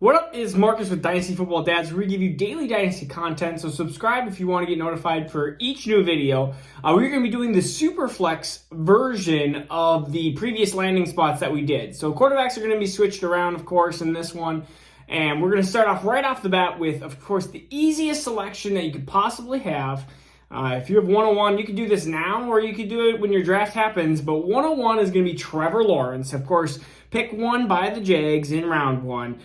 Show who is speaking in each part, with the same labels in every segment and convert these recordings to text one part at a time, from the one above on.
Speaker 1: What up, is Marcus with Dynasty Football Dads, where we give you daily Dynasty content, so subscribe if you want to get notified for each new video. We're going to be doing the Superflex version of the previous landing spots that we did. So quarterbacks are going to be switched around, of course, in this one. And we're going to start off right off the bat with, of course, the easiest selection that you could possibly have. If you have 101, you can do this now, or you could do it when your draft happens. But 101 is going to be Trevor Lawrence. Of course, pick one by the Jags in round one.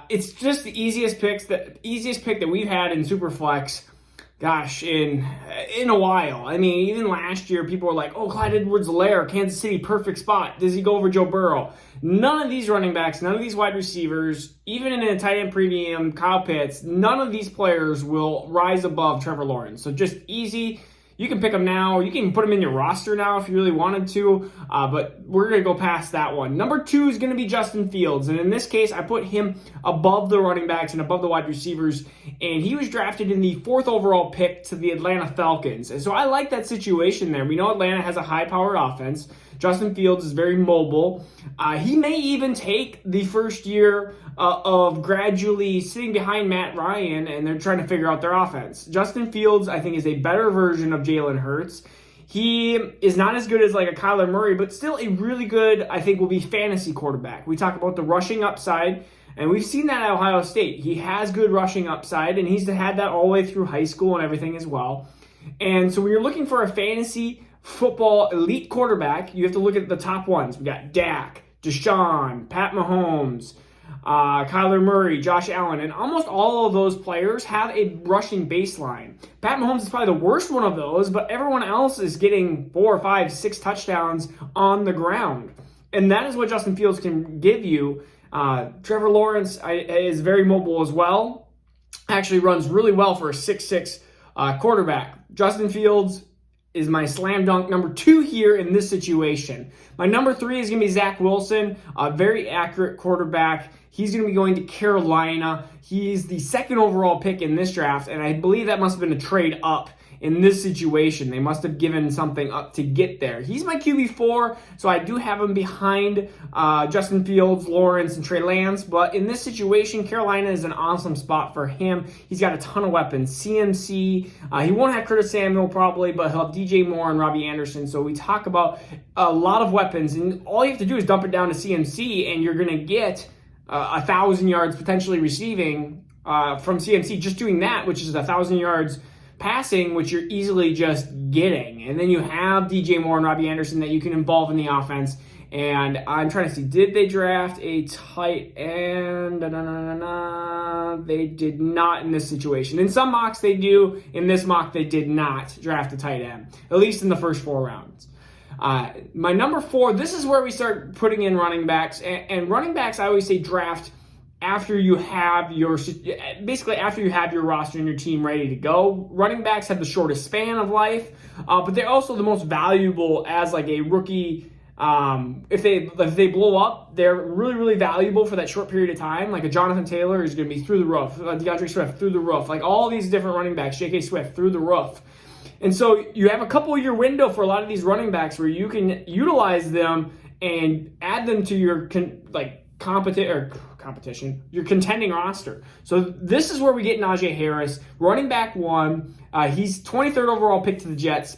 Speaker 1: It's just the easiest pick that we've had in Superflex, gosh, in a while. I mean, even last year, people were like, oh, Clyde Edwards-Helaire, Kansas City, perfect spot. Does he go over Joe Burrow? None of these running backs, none of these wide receivers, even in a tight end premium, Kyle Pitts, none of these players will rise above Trevor Lawrence. So just easy. You can pick them now. You can even put them in your roster now if you really wanted to, but we're going to go past that one. Number 2 is going to be Justin Fields, and in this case, I put him above the running backs and above the wide receivers, and he was drafted in the 4th overall pick to the Atlanta Falcons. And so I like that situation there. We know Atlanta has a high-powered offense. Justin Fields is very mobile. He may even take the first year of gradually sitting behind Matt Ryan, and they're trying to figure out their offense. Justin Fields, I think, is a better version of Jalen Hurts. He is not as good as like a Kyler Murray, but still a really good, I think, will be fantasy quarterback. We talk about the rushing upside, and we've seen that at Ohio State. He has good rushing upside, and he's had that all the way through high school and everything as well. And so when you're looking for a fantasy football elite quarterback, you have to look at the top ones. We got Dak, Deshaun, Pat Mahomes, Kyler Murray, Josh Allen, and almost all of those players have a rushing baseline. Pat Mahomes is probably the worst one of those, but everyone else is getting 4, 5, 6 touchdowns on the ground. And that is what Justin Fields can give you. Trevor Lawrence is very mobile as well. Actually runs really well for a 6'6" quarterback. Justin Fields is my slam dunk number 2 here in this situation. My number 3 is going to be Zach Wilson, a very accurate quarterback. He's going to be going to Carolina. He's the 2nd overall pick in this draft, and I believe that must have been a trade up in this situation. They must have given something up to get there. He's my QB4, so I do have him behind Justin Fields, Lawrence, and Trey Lance, but in this situation, Carolina is an awesome spot for him. He's got a ton of weapons. CMC, he won't have Curtis Samuel probably, but he'll have DJ Moore and Robbie Anderson, so we talk about a lot of weapons, and all you have to do is dump it down to CMC, and you're going to get 1,000 yards potentially receiving from CMC, just doing that, which is 1,000 yards passing, which you're easily just getting. And then you have DJ Moore and Robbie Anderson that you can involve in the offense. And I'm trying to see, did they draft a tight end? They did not in this situation. In some mocks they do. In this mock they did not draft a tight end, at least in the first 4 rounds. My number 4, this is where we start putting in running backs. And running backs, I always say draft after you have your roster and your team ready to go. Running backs have the shortest span of life, but they're also the most valuable as like a rookie. If they blow up, they're really, really valuable for that short period of time. Like a Jonathan Taylor is going to be through the roof. DeAndre Swift through the roof. Like all these different running backs, J.K. Swift through the roof. And so you have a couple-year window for a lot of these running backs where you can utilize them and add them to your your contending roster. So this is where we get Najee Harris, running back 1. He's 23rd overall pick to the Jets.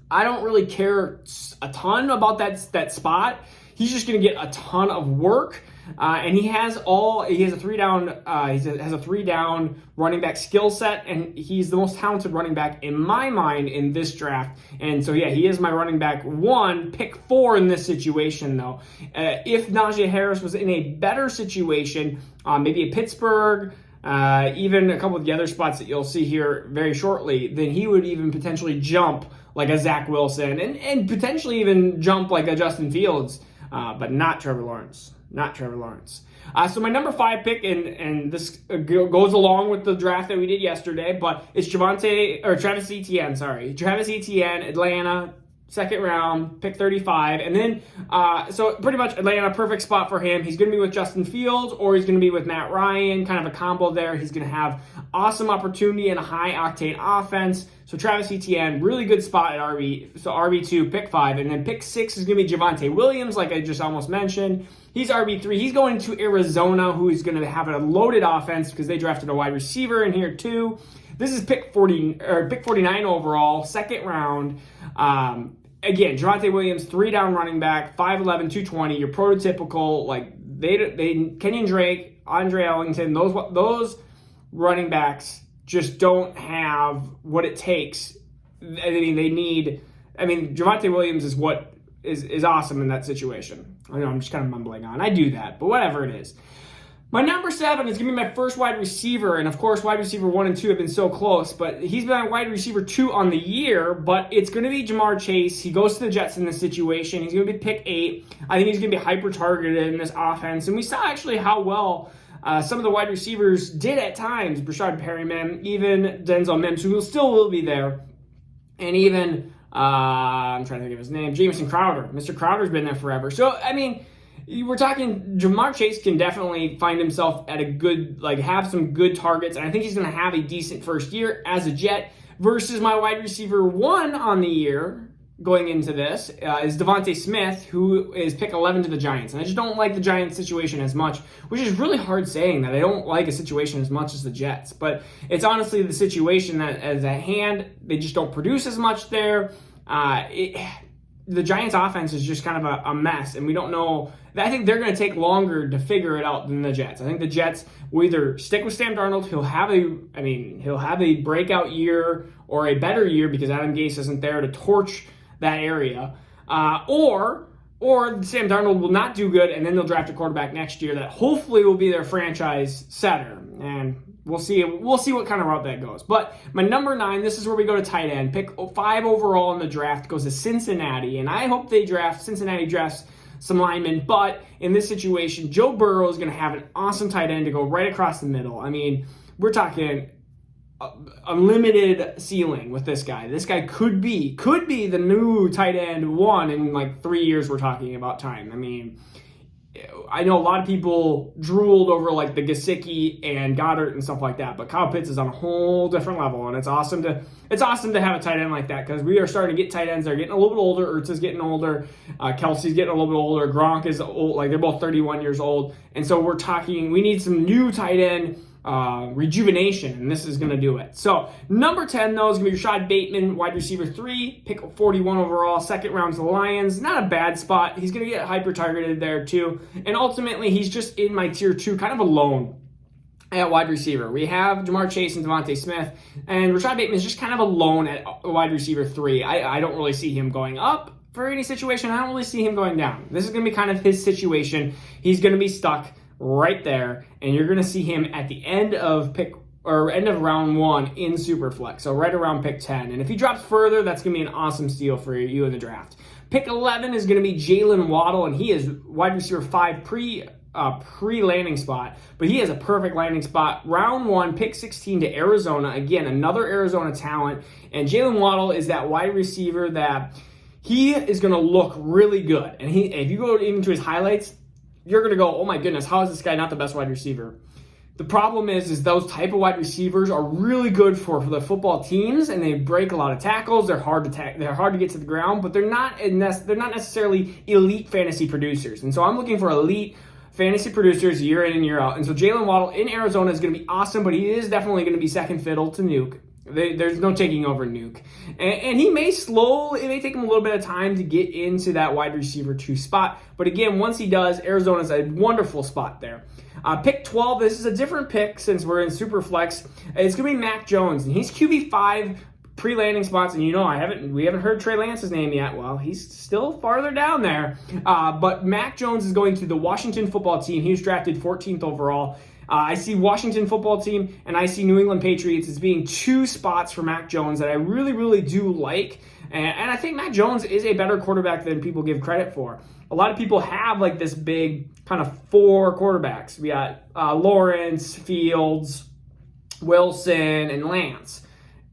Speaker 1: I don't really care a ton about that spot. He's just going to get a ton of work, and he has a 3-down running back skill set, and he's the most talented running back in my mind in this draft. And so yeah, he is my running back 1, pick 4 in this situation though. If Najee Harris was in a better situation, maybe a Pittsburgh, even a couple of the other spots that you'll see here very shortly, then he would even potentially jump like a Zach Wilson and potentially even jump like a Justin Fields. But not Trevor Lawrence. Not Trevor Lawrence. So my number 5 pick, and this goes along with the draft that we did yesterday, but it's Travis Etienne, Travis Etienne, Atlanta, 2nd round, pick 35. And then, so pretty much Atlanta, perfect spot for him. He's going to be with Justin Fields, or he's going to be with Matt Ryan, kind of a combo there. He's going to have awesome opportunity and a high-octane offense. So Travis Etienne, really good spot at RB. So RB2, pick 5. And then pick 6 is going to be Javonte Williams, like I just almost mentioned. He's RB3. He's going to Arizona, who is going to have a loaded offense because they drafted a wide receiver in here too. This is pick 49 overall, second round. Again, Javonte Williams, 3-down running back, 5'11", 220. Your prototypical, like Kenyon Drake, Andre Ellington, those running backs just don't have what it takes. I mean, Javonte Williams is what is awesome in that situation. I know I'm just kind of mumbling on. I do that, but whatever it is. My number 7 is going to be my first wide receiver, and of course, wide receiver 1 and 2 have been so close, but he's been my wide receiver 2 on the year, but it's going to be Jamar Chase. He goes to the Jets in this situation. He's going to be pick 8. I think he's going to be hyper-targeted in this offense, and we saw actually how well some of the wide receivers did at times. Brashad Perryman, even Denzel Mims, who still will be there, and even, I'm trying to think of his name, Jamison Crowder. Mr. Crowder's been there forever. So, I mean, we're talking Jamar Chase can definitely find himself at a good, have some good targets, and I think he's going to have a decent first year as a Jet versus my wide receiver 1 on the year going into this is Devonta Smith, who is pick 11 to the Giants. And I just don't like the Giants situation as much, which is really hard saying that I don't like a situation as much as the Jets. But it's honestly the situation that is at hand. They just don't produce as much there. The Giants' offense is just kind of a mess, and we don't know. I think they're going to take longer to figure it out than the Jets. I think the Jets will either stick with Sam Darnold. He'll have a breakout year or a better year because Adam Gase isn't there to torch that area, or Sam Darnold will not do good, and then they'll draft a quarterback next year that hopefully will be their franchise setter, and we'll see what kind of route that goes. But my number 9, this is where we go to tight end. Pick 5 overall in the draft goes to Cincinnati, and I hope Cincinnati drafts some linemen, but in this situation, Joe Burrow is going to have an awesome tight end to go right across the middle. I mean, we're talking unlimited ceiling with this guy. This guy could be the new tight end 1 in 3 years. We're talking about time. I mean, I know a lot of people drooled over the Gesicki and Goddard and stuff like that, but Kyle Pitts is on a whole different level, and it's awesome to have a tight end like that because we are starting to get tight ends. They're getting a little bit older. Ertz is getting older. Kelsey's getting a little bit older. Gronk is old. They're both 31 years old, and so we're talking. We need some new tight end rejuvenation, and this is going to do it. So number 10, though, is going to be Rashad Bateman, wide receiver 3, pick 41 overall, second round to the Lions. Not a bad spot. He's going to get hyper-targeted there, too. And ultimately, he's just in my tier 2, kind of alone at wide receiver. We have Jamar Chase and Devonta Smith, and Rashad Bateman is just kind of alone at wide receiver 3. I don't really see him going up for any situation. I don't really see him going down. This is going to be kind of his situation. He's going to be stuck right there, and you're going to see him at the end of round 1 in Superflex, so right around pick 10. And if he drops further, that's going to be an awesome steal for you in the draft. Pick 11 is going to be Jaylen Waddle, and he is wide receiver 5 pre-landing spot, but he has a perfect landing spot. Round 1, pick 16 to Arizona. Again, another Arizona talent, and Jaylen Waddle is that wide receiver that he is going to look really good. And if you go even to his highlights, you're going to go, oh my goodness, how is this guy not the best wide receiver? The problem is those type of wide receivers are really good for the football teams, and they break a lot of tackles. They're hard to get to the ground, but they're not necessarily elite fantasy producers. And so I'm looking for elite fantasy producers year in and year out. And so Jaylen Waddle in Arizona is going to be awesome, but he is definitely going to be second fiddle to Nuke. There's no taking over Nuke. And he may it may take him a little bit of time to get into that wide receiver 2 spot. But again, once he does, Arizona's a wonderful spot there. Pick 12, this is a different pick since we're in Superflex. It's going to be Mac Jones, and he's QB5 pre-landing spots. And we haven't heard Trey Lance's name yet. Well, he's still farther down there. But Mac Jones is going to the Washington football team. He was drafted 14th overall. I see Washington football team and I see New England Patriots as being 2 spots for Mac Jones that I really, really do like. And I think Mac Jones is a better quarterback than people give credit for. A lot of people have this big kind of 4 quarterbacks. We got Lawrence, Fields, Wilson, and Lance.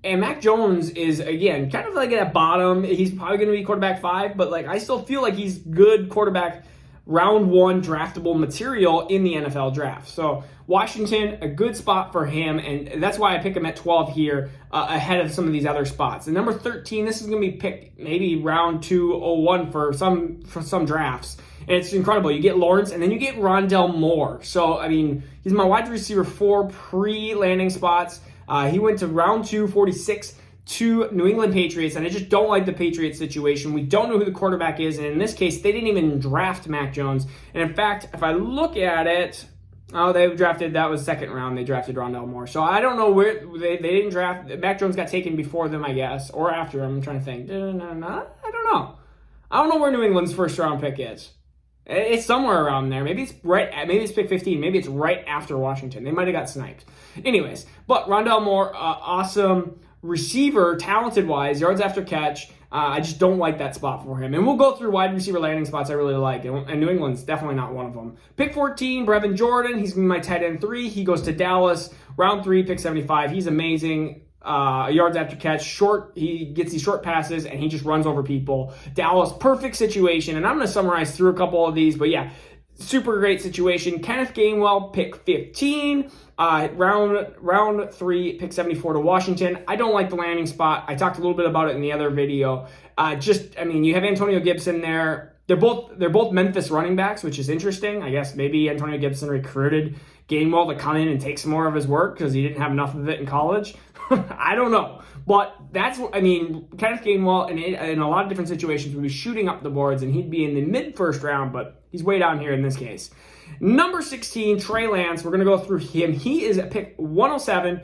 Speaker 1: And Mac Jones is, again, kind of at bottom. He's probably going to be quarterback 5, but I still feel like he's good quarterback round 1 draftable material in the NFL draft. So Washington, a good spot for him, and that's why I pick him at 12 here ahead of some of these other spots. And number 13, this is going to be picked maybe round 201 for some drafts. And it's incredible. You get Lawrence, and then you get Ronald Moore. So, I mean, he's my wide receiver 4 pre-landing spots. He went to round 2, 46, to New England Patriots, and I just don't like the Patriots situation. We don't know who the quarterback is, and in this case, they didn't even draft Mac Jones. And in fact, if I look at it, they drafted, that was second round, they drafted Ronald Moore. So I don't know where, they didn't draft, Mac Jones got taken before them, I guess, or after them. I'm trying to think. I don't know. I don't know where New England's first round pick is. It's somewhere around there. Maybe it's pick 15. Maybe it's right after Washington. They might have got sniped. Anyways, but Ronald Moore, awesome receiver, talented-wise, yards after catch. I just don't like that spot for him. And we'll go through wide receiver landing spots I really like, and New England's definitely not one of them. Pick 14, Brevin Jordan. He's going to be my tight end 3. He goes to Dallas. Round 3, pick 75. He's amazing. Yards after catch, short. He gets these short passes, and he just runs over people. Dallas, perfect situation. And I'm going to summarize through a couple of these, but yeah, super great situation. Kenneth Gamewell, pick 15. Round 3, pick 74 to Washington. I don't like the landing spot. I talked a little bit about it in the other video. You have Antonio Gibson there. They're both Memphis running backs, which is interesting. I guess maybe Antonio Gibson recruited Gainwell to come in and take some more of his work because he didn't have enough of it in college. I don't know. But Kenneth Gamewell in a lot of different situations would be shooting up the boards, and he'd be in the mid-first round, but he's way down here in this case. Number 16, Trey Lance. We're going to go through him. He is at pick 107.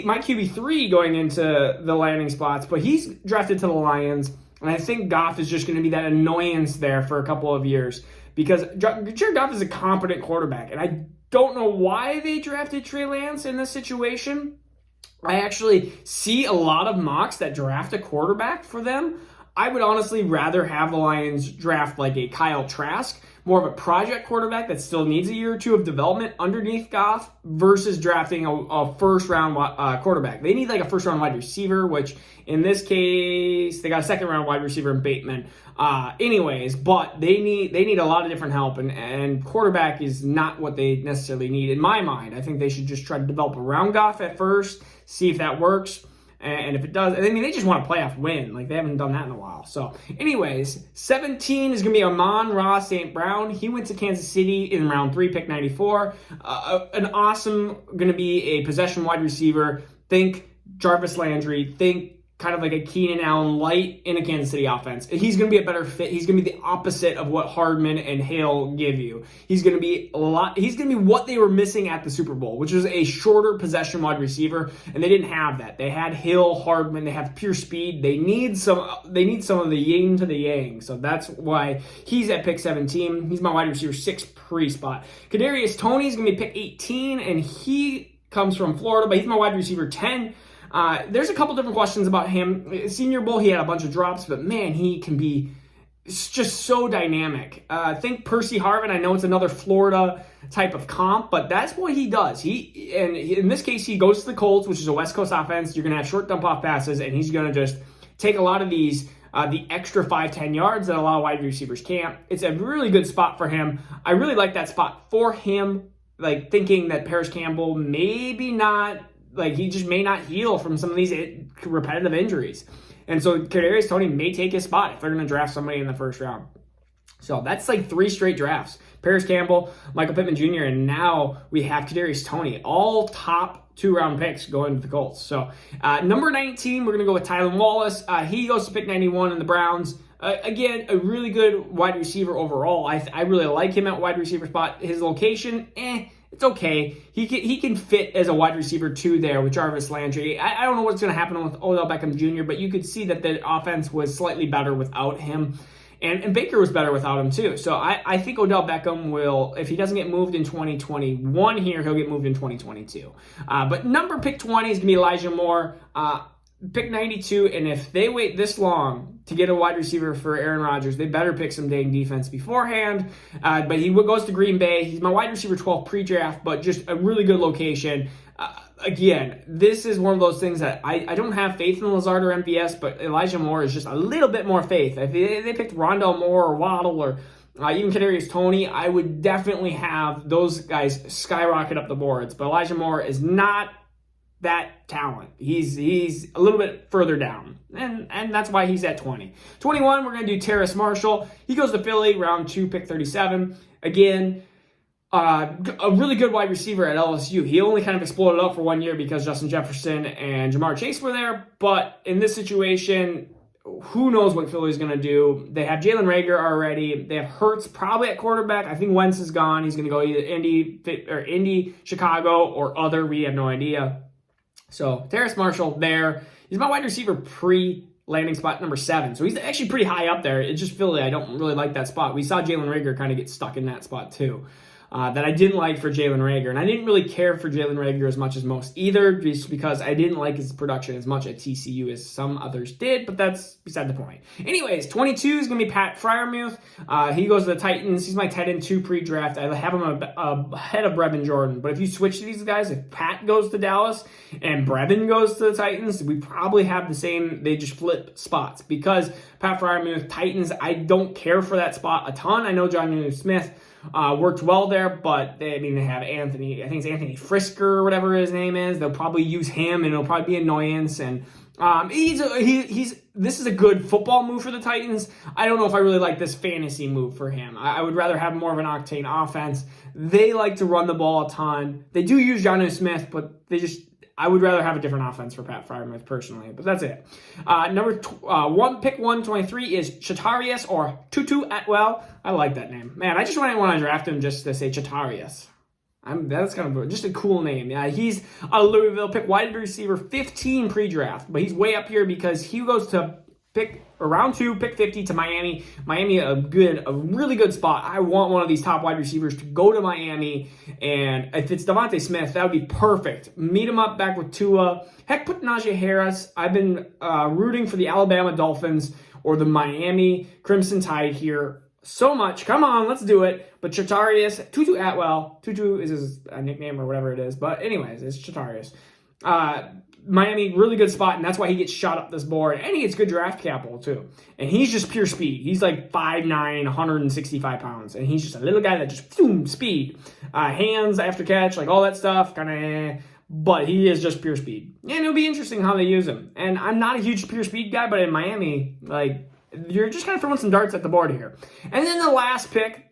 Speaker 1: My QB3 going into the landing spots, but he's drafted to the Lions, and I think Goff is just going to be that annoyance there for a couple of years because Jared Goff is a competent quarterback, and I don't know why they drafted Trey Lance in this situation. I actually see a lot of mocks that draft a quarterback for them. I would honestly rather have the Lions draft like a Kyle Trask, more of a project quarterback that still needs a year or two of development underneath Goff versus drafting a first-round quarterback. They need like a first-round wide receiver, which in this case, they got a second-round wide receiver in Bateman. But they need a lot of different help, and quarterback is not what they necessarily need in my mind. I think they should just try to develop around Goff at first, see if that works. And if it does, they just want a playoff win. Like, they haven't done that in a while. So, anyways, 17 is going to be Amon-Ra St. Brown. He went to Kansas City in round 3, pick 94. An awesome, going to be a possession wide receiver. Think Jarvis Landry. Think kind of like a Keenan Allen light in a Kansas City offense. He's going to be a better fit. He's going to be the opposite of what Hardman and Hale give you. He's going to be what they were missing at the Super Bowl, which is a shorter possession wide receiver, and they didn't have that. They had Hill, Hardman, they have pure speed. They need some of the yin to the yang. So that's why he's at pick 17. He's my wide receiver 6 pre-spot. Cadarius Toney is going to be pick 18, and he comes from Florida, but he's my wide receiver 10. There's a couple different questions about him. Senior Bowl, he had a bunch of drops, but man, he can be just so dynamic. Think Percy Harvin. I know it's another Florida type of comp, but that's what he does. In this case, he goes to the Colts, which is a West Coast offense. You're going to have short dump-off passes, and he's going to just take a lot of these, the extra 5-10 yards that a lot of wide receivers can't. It's a really good spot for him. I really like that spot for him, like thinking that Paris Campbell maybe not, like he just may not heal from some of these repetitive injuries. And so Kadarius Toney may take his spot if they're going to draft somebody in the first round. So that's like 3 straight drafts. Paris Campbell, Michael Pittman Jr., and now we have Kadarius Toney, all top 2-round picks going to the Colts. So number 19, we're going to go with Jaylen Wallace. He goes to pick 91 in the Browns. Again, a really good wide receiver overall. I really like him at wide receiver spot. His location, it's okay. He can fit as a wide receiver 2 there with Jarvis Landry. I don't know what's going to happen with Odell Beckham Jr., but you could see that the offense was slightly better without him. And Baker was better without him too. So I think Odell Beckham will, if he doesn't get moved in 2021 here, he'll get moved in 2022. But pick 20 is going to be Elijah Moore. Pick 92, and if they wait this long to get a wide receiver for Aaron Rodgers, they better pick some dang defense beforehand. But he goes to Green Bay. He's my wide receiver 12 pre-draft, but just a really good location. Again, this is one of those things that I don't have faith in Lazard or MVS, but Elijah Moore is just a little bit more faith. If they picked Ronald Moore or Waddle or even Cadarius Toney, I would definitely have those guys skyrocket up the boards. But Elijah Moore is not that talent. He's a little bit further down, and that's why he's at 20. 21, we're going to do Terrace Marshall. He goes to Philly, round 2, pick 37. Again, a really good wide receiver at LSU. He only kind of exploded up for 1 year because Justin Jefferson and Jamar Chase were there, but in this situation, who knows what Philly's going to do. They have Jalen Reagor already. They have Hurts probably at quarterback. I think Wentz is gone. He's going to go either Indy, Chicago, or other. We have no idea. So Terrace Marshall there. He's my wide receiver pre-landing spot number 7. So he's actually pretty high up there. It's just Philly. I don't really like that spot. We saw Jalen Reagor kind of get stuck in that spot too. That I didn't like for Jalen Reagor. And I didn't really care for Jalen Reagor as much as most either, just because I didn't like his production as much at TCU as some others did, but that's beside the point. Anyways, 22 is going to be Pat Freiermuth. He goes to the Titans. He's my tight end 2 pre-draft. I have him ahead of Brevin Jordan. But if you switch to these guys, if Pat goes to Dallas and Brevin goes to the Titans, we probably have the same, they just flip spots. Because Pat Freiermuth, Titans, I don't care for that spot a ton. I know Jonnu Smith worked well there, but they have Anthony, I think it's Anthony Frisker or whatever his name is. They'll probably use him, and it'll probably be annoyance. And this is a good football move for the Titans. I don't know if I really like this fantasy move for him. I would rather have more of an octane offense. They like to run the ball a ton. They do use Jonnu Smith, but I would rather have a different offense for Pat Freiermuth personally, but that's it. Pick 123 is Chattarius or Tutu Atwell. I like that name. Man, I just want to draft him just to say Chattarius. That's kind of just a cool name. Yeah, he's a Louisville pick, wide receiver 15 pre-draft, but he's way up here because he goes to round 2, pick 50 to Miami. Miami, a really good spot. I want one of these top wide receivers to go to Miami, and if it's Devonta Smith, that would be perfect. Meet him up back with Tua. Heck, put Najee Harris. I've been rooting for the Alabama Dolphins or the Miami Crimson Tide here so much. Come on, let's do it. But Chattarius, Tutu Atwell. Tutu is his nickname or whatever it is, but anyways, it's Chattarius. Miami, really good spot, and that's why he gets shot up this board. And he gets good draft capital, too. And he's just pure speed. He's like 5'9", 165 pounds. And he's just a little guy that just, boom, speed. Hands after catch, like all that stuff, kind of, but he is just pure speed. And it'll be interesting how they use him. And I'm not a huge pure speed guy, but in Miami, like, you're just kind of throwing some darts at the board here. And then the last pick,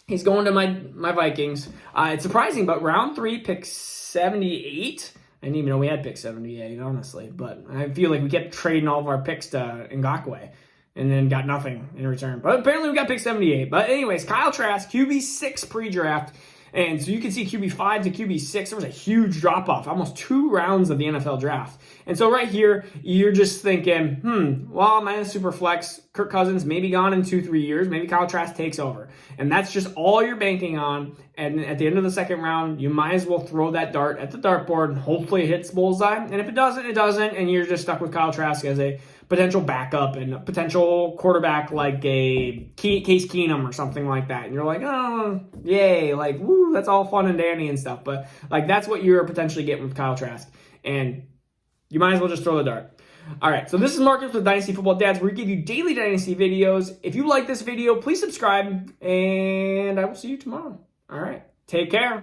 Speaker 1: he's going to my Vikings. It's surprising, but round 3, pick 78. I didn't even know we had pick 78, honestly. But I feel like we kept trading all of our picks to Ngakoue and then got nothing in return. But apparently we got pick 78. But anyways, Kyle Trask, QB6 pre-draft. And so you can see QB5 to QB6, there was a huge drop-off, almost 2 rounds of the NFL draft. And so right here, you're just thinking, well, I'm in a super flex. Kirk Cousins may be gone in 2-3 years. Maybe Kyle Trask takes over. And that's just all you're banking on. And at the end of the second round, you might as well throw that dart at the dartboard and hopefully it hits bullseye. And if it doesn't, it doesn't. And you're just stuck with Kyle Trask as a potential backup and a potential quarterback like a Case Keenum or something like that. And you're like, oh, yay, like, woo, that's all fun and dandy and stuff. But, like, that's what you're potentially getting with Kyle Trask. And you might as well just throw the dart. All right, so this is Marcus with Dynasty Football Dads, where we give you daily Dynasty videos. If you like this video, please subscribe, and I will see you tomorrow. All right, take care.